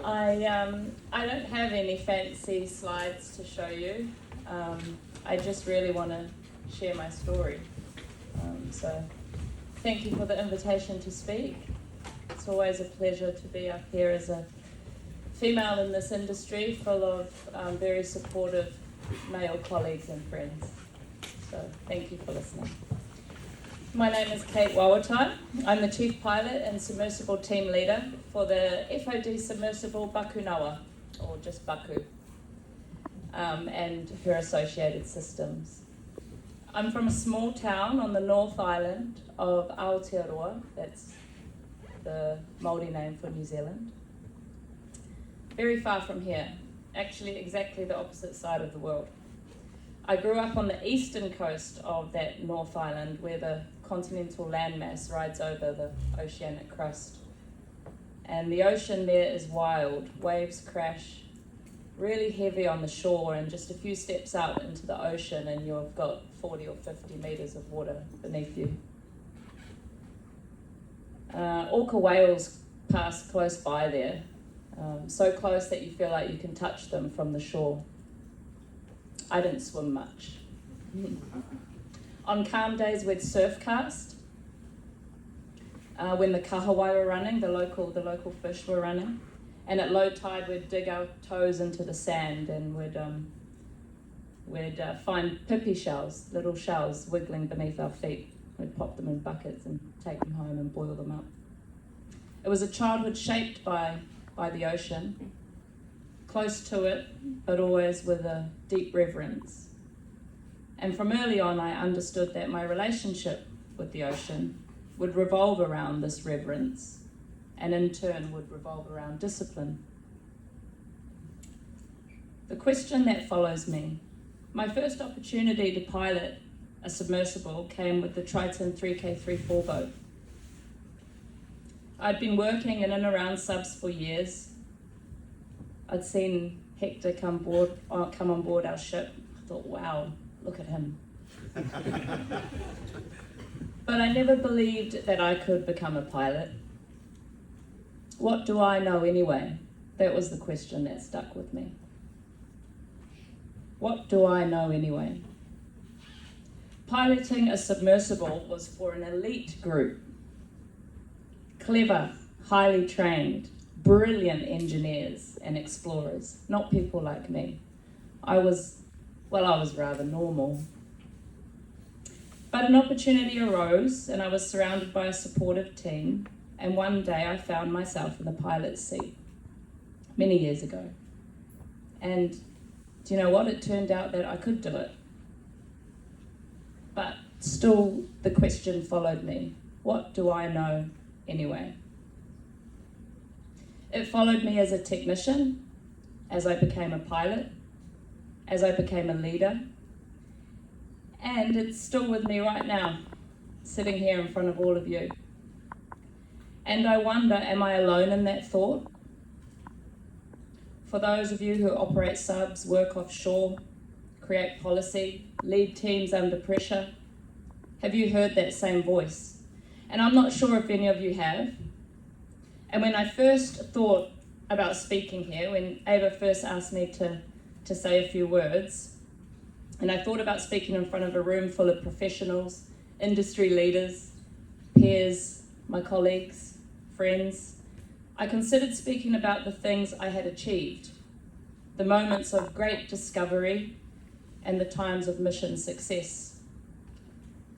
I don't have any fancy slides to show you. I just really want to share my story. So thank you for the invitation to speak. It's always a pleasure to be up here as a female in this industry full of very supportive male colleagues and friends. So thank you for listening. My name is Kate Wawatai. I'm the Chief Pilot and Submersible Team Leader for the FOD Submersible Bakunawa, or just Baku, and her associated systems. I'm from a small town on the North Island of Aotearoa, that's the Māori name for New Zealand. Very far from here, actually exactly the opposite side of the world. I grew up on the eastern coast of that North Island where the continental landmass rides over the oceanic crust. And the ocean there is wild. Waves crash really heavy on the shore, and just a few steps out into the ocean and you've got 40 or 50 metres of water beneath you. Orca whales pass close by there, so close that you feel like you can touch them from the shore. I didn't swim much. On calm days we'd surf cast. When the kahawai were running, the local fish were running. And at low tide we'd dig our toes into the sand and we'd find pipi shells, little shells wiggling beneath our feet. We'd pop them in buckets and take them home and boil them up. It was a childhood shaped by the ocean, close to it, but always with a deep reverence. And from early on, I understood that my relationship with the ocean would revolve around this reverence, and in turn would revolve around discipline. The question that follows me: my first opportunity to pilot a submersible came with the Triton 3K34 boat. I'd been working in and around subs for years. I'd seen Hector come on board our ship. I thought, wow, look at him. But I never believed that I could become a pilot. What do I know anyway? That was the question that stuck with me. What do I know anyway? Piloting a submersible was for an elite group. Clever, highly trained, brilliant engineers and explorers, not people like me. I was rather normal. But an opportunity arose and I was surrounded by a supportive team, and one day I found myself in the pilot's seat, many years ago. And do you know what? It turned out that I could do it. But still the question followed me: what do I know anyway? It followed me as a technician, as I became a pilot, as I became a leader, and it's still with me right now, sitting here in front of all of you. And I wonder, am I alone in that thought? For those of you who operate subs, work offshore, create policy, lead teams under pressure, have you heard that same voice? And I'm not sure if any of you have. And when I first thought about speaking here, when Ava first asked me to say a few words, and I thought about speaking in front of a room full of professionals, industry leaders, peers, my colleagues, friends, I considered speaking about the things I had achieved, the moments of great discovery and the times of mission success.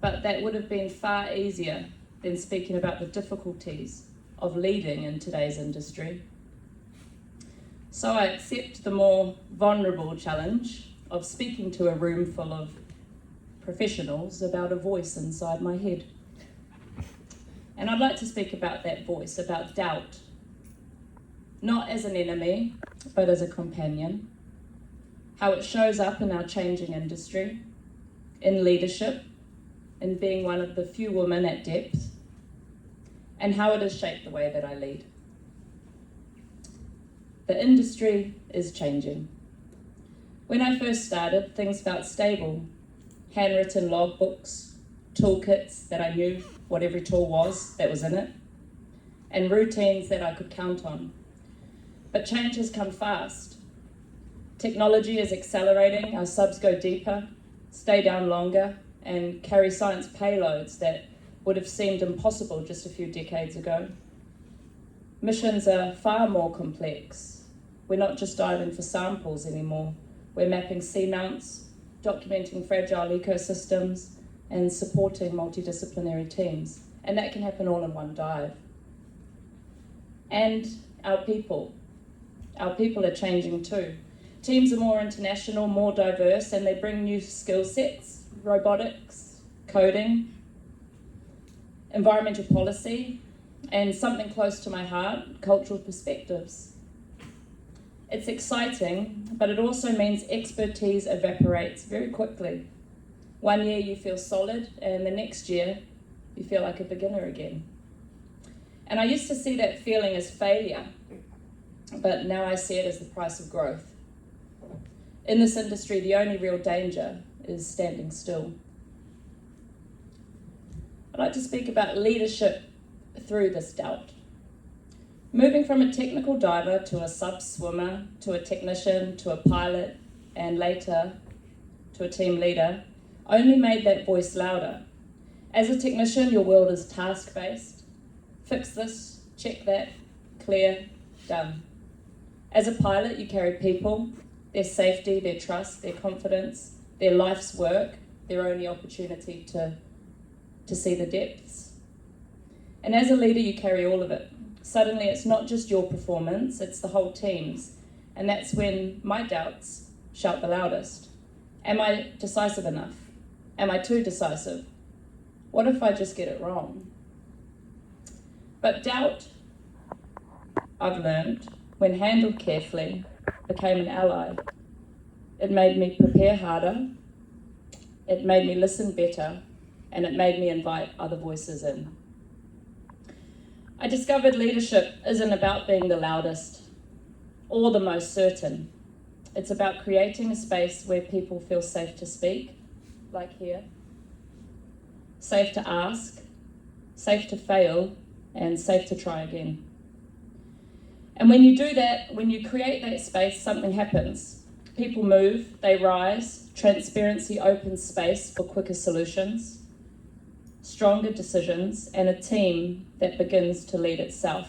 But that would have been far easier than speaking about the difficulties of leading in today's industry. So I accept the more vulnerable challenge of speaking to a room full of professionals about a voice inside my head. And I'd like to speak about that voice, about doubt, not as an enemy, but as a companion, how it shows up in our changing industry, in leadership, in being one of the few women at depth, and how it has shaped the way that I lead. The industry is changing. When I first started, things felt stable. Handwritten logbooks, toolkits that I knew what every tool was that was in it, and routines that I could count on. But change has come fast. Technology is accelerating, our subs go deeper, stay down longer, and carry science payloads that would have seemed impossible just a few decades ago. Missions are far more complex. We're not just diving for samples anymore. We're mapping seamounts, documenting fragile ecosystems, and supporting multidisciplinary teams. And that can happen all in one dive. And our people are changing too. Teams are more international, more diverse, and they bring new skill sets, robotics, coding, environmental policy, and something close to my heart, cultural perspectives. It's exciting, but it also means expertise evaporates very quickly. One year you feel solid, and the next year you feel like a beginner again. And I used to see that feeling as failure, but now I see it as the price of growth. In this industry, the only real danger is standing still. I'd like to speak about leadership through this doubt. Moving from a technical diver to a sub-swimmer, to a technician, to a pilot, and later to a team leader, only made that voice louder. As a technician, your world is task-based. Fix this, check that, clear, done. As a pilot, you carry people, their safety, their trust, their confidence, their life's work, their only opportunity to see the depths. And as a leader, you carry all of it. Suddenly, it's not just your performance, it's the whole team's. And that's when my doubts shout the loudest. Am I decisive enough? Am I too decisive? What if I just get it wrong? But doubt, I've learned, when handled carefully, became an ally. It made me prepare harder, it made me listen better, and it made me invite other voices in. I discovered leadership isn't about being the loudest or the most certain. It's about creating a space where people feel safe to speak, like here, safe to ask, safe to fail, and safe to try again. And when you do that, when you create that space, something happens. People move, they rise, transparency opens space for quicker solutions, stronger decisions, and a team that begins to lead itself.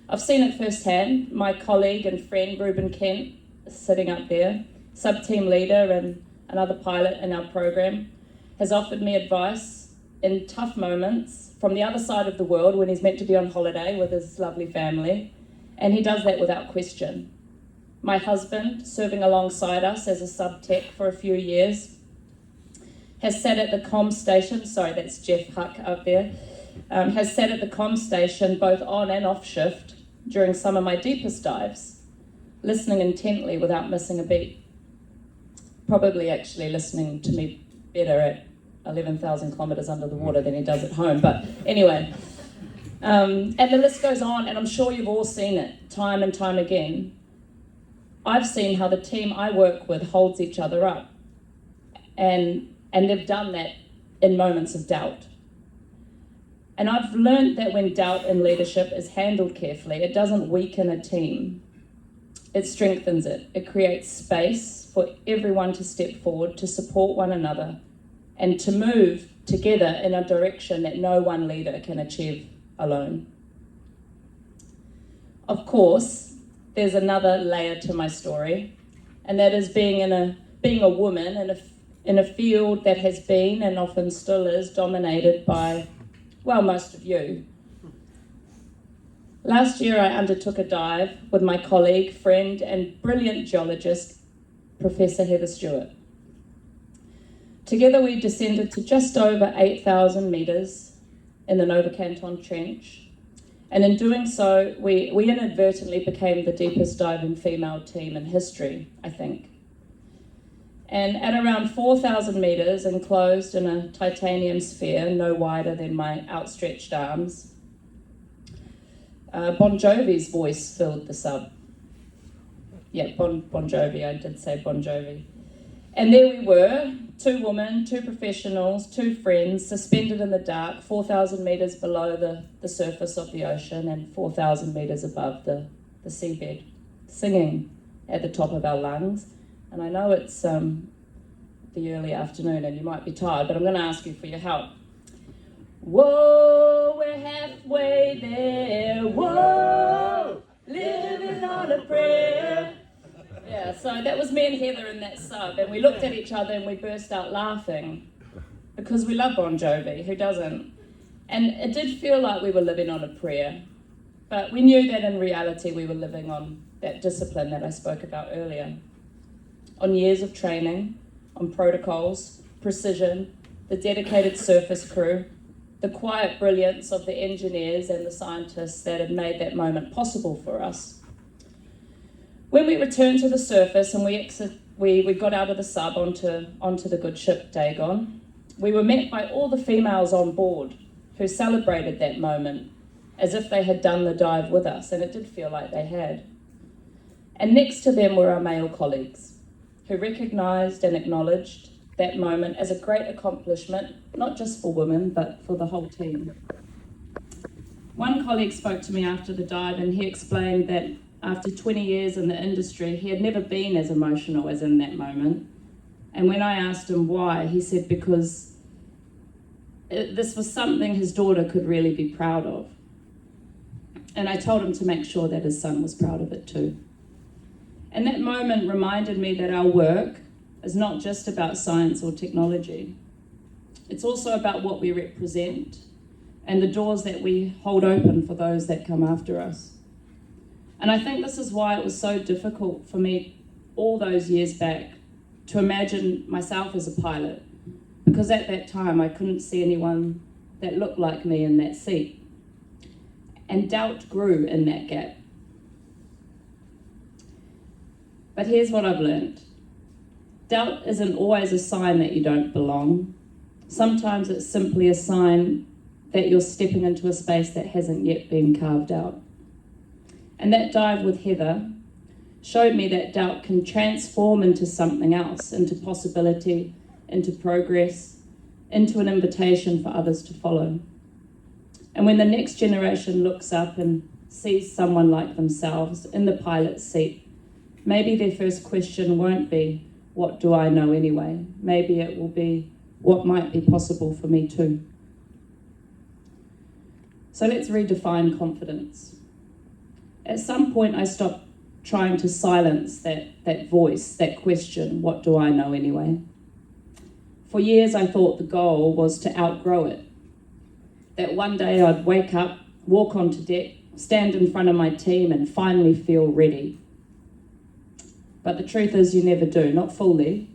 I've seen it firsthand. My colleague and friend, Ruben Kent, sitting up there, sub-team leader and another pilot in our program, has offered me advice in tough moments from the other side of the world when he's meant to be on holiday with his lovely family, and he does that without question. My husband, serving alongside us as a sub-tech for a few years, has sat at the comm station, sorry, that's Jeff Huck up there, has sat at the comm station both on and off shift during some of my deepest dives, listening intently without missing a beat. Probably actually listening to me better at 11,000 kilometers under the water than he does at home, but anyway. And the list goes on, and I'm sure you've all seen it time and time again. I've seen how the team I work with holds each other up, and they've done that in moments of doubt. And I've learned that when doubt in leadership is handled carefully, it doesn't weaken a team. It strengthens it. It creates space for everyone to step forward, to support one another, and to move together in a direction that no one leader can achieve alone. Of course, there's another layer to my story, and that is being a woman in a field that has been and often still is dominated by, well, most of you. Last year, I undertook a dive with my colleague, friend, and brilliant geologist, Professor Heather Stewart. Together, we descended to just over 8,000 metres in the Nova Canton Trench. And in doing so, we inadvertently became the deepest diving female team in history, I think. And at around 4,000 metres, enclosed in a titanium sphere no wider than my outstretched arms, Bon Jovi's voice filled the sub. Yeah, Bon Jovi, I did say Bon Jovi. And there we were, two women, two professionals, two friends, suspended in the dark, 4,000 metres below the surface of the ocean and 4,000 metres above the seabed. singing at the top of our lungs. And I know it's the early afternoon and you might be tired, but I'm going to ask you for your help. Whoa, we're halfway there. Whoa, living on a prayer. Yeah, so that was me and Heather in that sub, and we looked at each other and we burst out laughing because we love Bon Jovi, who doesn't? And it did feel like we were living on a prayer, but we knew that in reality we were living on that discipline that I spoke about earlier, on years of training, on protocols, precision, the dedicated surface crew, the quiet brilliance of the engineers and the scientists that had made that moment possible for us. When we returned to the surface and we got out of the sub onto the good ship Dagon, we were met by all the females on board who celebrated that moment as if they had done the dive with us, and it did feel like they had. And next to them were our male colleagues who recognised and acknowledged that moment as a great accomplishment, not just for women, but for the whole team. One colleague spoke to me after the dive and he explained that after 20 years in the industry, he had never been as emotional as in that moment. And when I asked him why, he said because this was something his daughter could really be proud of. And I told him to make sure that his son was proud of it too. And that moment reminded me that our work is not just about science or technology. It's also about what we represent and the doors that we hold open for those that come after us. And I think this is why it was so difficult for me all those years back to imagine myself as a pilot, because at that time I couldn't see anyone that looked like me in that seat. And doubt grew in that gap. But here's what I've learned. Doubt isn't always a sign that you don't belong. Sometimes it's simply a sign that you're stepping into a space that hasn't yet been carved out. And that dive with Heather showed me that doubt can transform into something else, into possibility, into progress, into an invitation for others to follow. And when the next generation looks up and sees someone like themselves in the pilot's seat, maybe their first question won't be, what do I know anyway? Maybe it will be, what might be possible for me too? So let's redefine confidence. At some point, I stopped trying to silence that voice, that question, what do I know anyway? For years, I thought the goal was to outgrow it. That one day I'd wake up, walk onto deck, stand in front of my team and finally feel ready. But the truth is you never do, not fully.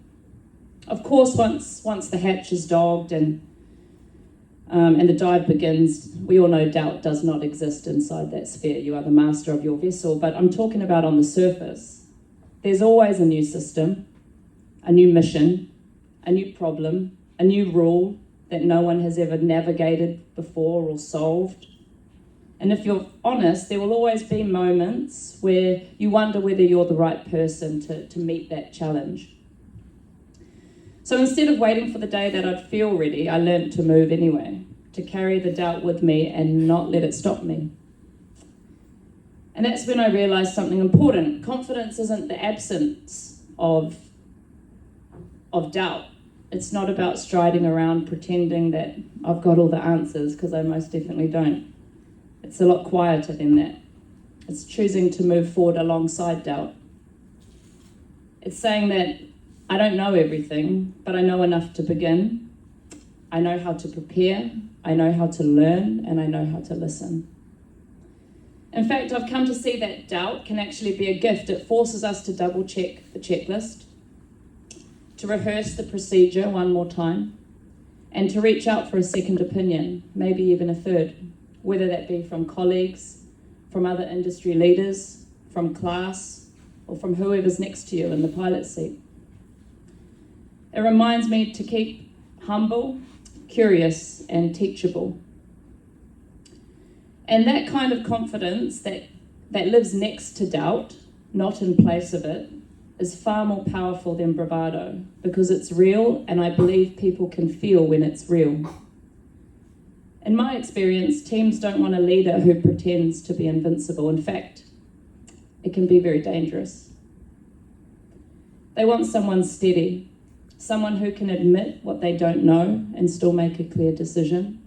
Of course, once the hatch is dogged and the dive begins, we all know doubt does not exist inside that sphere. You are the master of your vessel, but I'm talking about on the surface. There's always a new system, a new mission, a new problem, a new rule that no one has ever navigated before or solved. And if you're honest, there will always be moments where you wonder whether you're the right person to meet that challenge. So instead of waiting for the day that I'd feel ready, I learned to move anyway, to carry the doubt with me and not let it stop me. And that's when I realized something important. Confidence isn't the absence of doubt. It's not about striding around pretending that I've got all the answers, because I most definitely don't. It's a lot quieter than that. It's choosing to move forward alongside doubt. It's saying that I don't know everything, but I know enough to begin. I know how to prepare, I know how to learn, and I know how to listen. In fact, I've come to see that doubt can actually be a gift. It forces us to double check the checklist, to rehearse the procedure one more time, and to reach out for a second opinion, maybe even a third, whether that be from colleagues, from other industry leaders, from class, or from whoever's next to you in the pilot seat. It reminds me to keep humble, curious, and teachable. And that kind of confidence that lives next to doubt, not in place of it, is far more powerful than bravado, because it's real, and I believe people can feel when it's real. In my experience, teams don't want a leader who pretends to be invincible. In fact, it can be very dangerous. They want someone steady, someone who can admit what they don't know and still make a clear decision,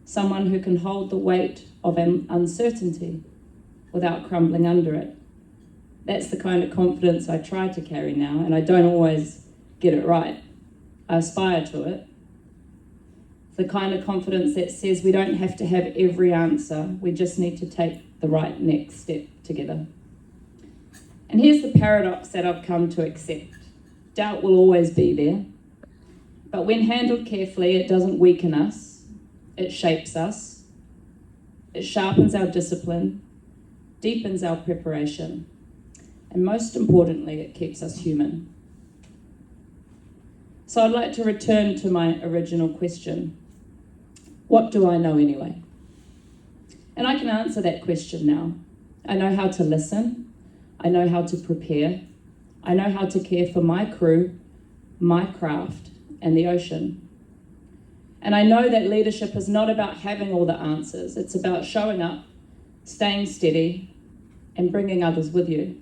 someone who can hold the weight of uncertainty without crumbling under it. That's the kind of confidence I try to carry now, and I don't always get it right. I aspire to it. It's the kind of confidence that says we don't have to have every answer, we just need to take the right next step together. And here's the paradox that I've come to accept. Doubt will always be there, but when handled carefully, it doesn't weaken us, it shapes us, it sharpens our discipline, deepens our preparation, and most importantly, it keeps us human. So I'd like to return to my original question. What do I know anyway? And I can answer that question now. I know how to listen. I know how to prepare. I know how to care for my crew, my craft, and the ocean. And I know that leadership is not about having all the answers. It's about showing up, staying steady, and bringing others with you,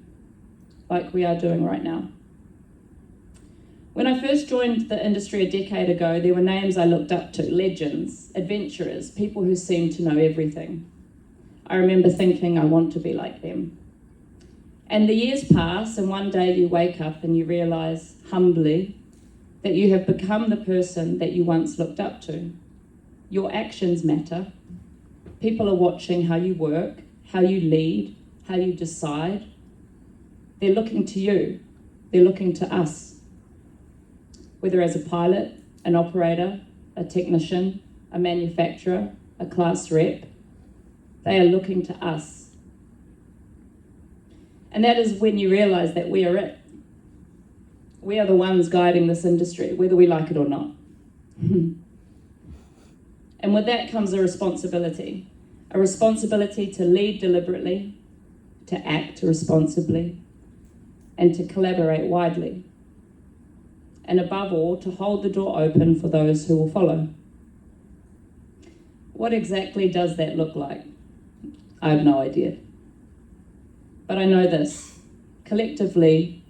like we are doing right now. When I first joined the industry a decade ago, there were names I looked up to, legends, adventurers, people who seemed to know everything. I remember thinking, I want to be like them. And the years pass, and one day you wake up and you realize, humbly, that you have become the person that you once looked up to. Your actions matter. People are watching how you work, how you lead, how you decide. They're looking to you. They're looking to us. Whether as a pilot, an operator, a technician, a manufacturer, a class rep, they are looking to us. And that is when you realize that we are it. We are the ones guiding this industry, whether we like it or not. And with that comes a responsibility to lead deliberately, to act responsibly, and to collaborate widely. And above all, to hold the door open for those who will follow. What exactly does that look like? I have no idea. But I know this. Collectively,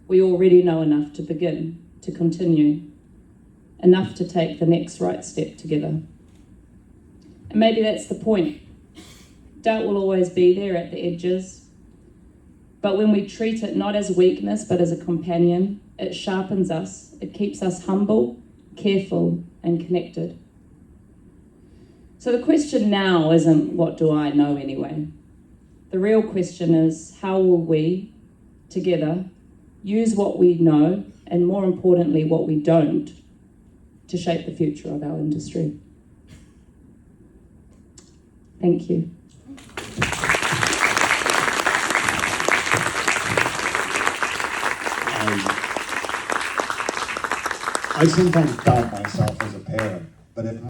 we already know enough to begin, to continue, enough to take the next right step together. And maybe that's the point. Doubt will always be there at the edges, but when we treat it not as weakness, but as a companion, it sharpens us, it keeps us humble, careful, and connected. So the question now isn't, what do I know anyway? The real question is, how will we, together, use what we know, and more importantly, what we don't, to shape the future of our industry? Thank you. I sometimes doubt myself as a parent, but if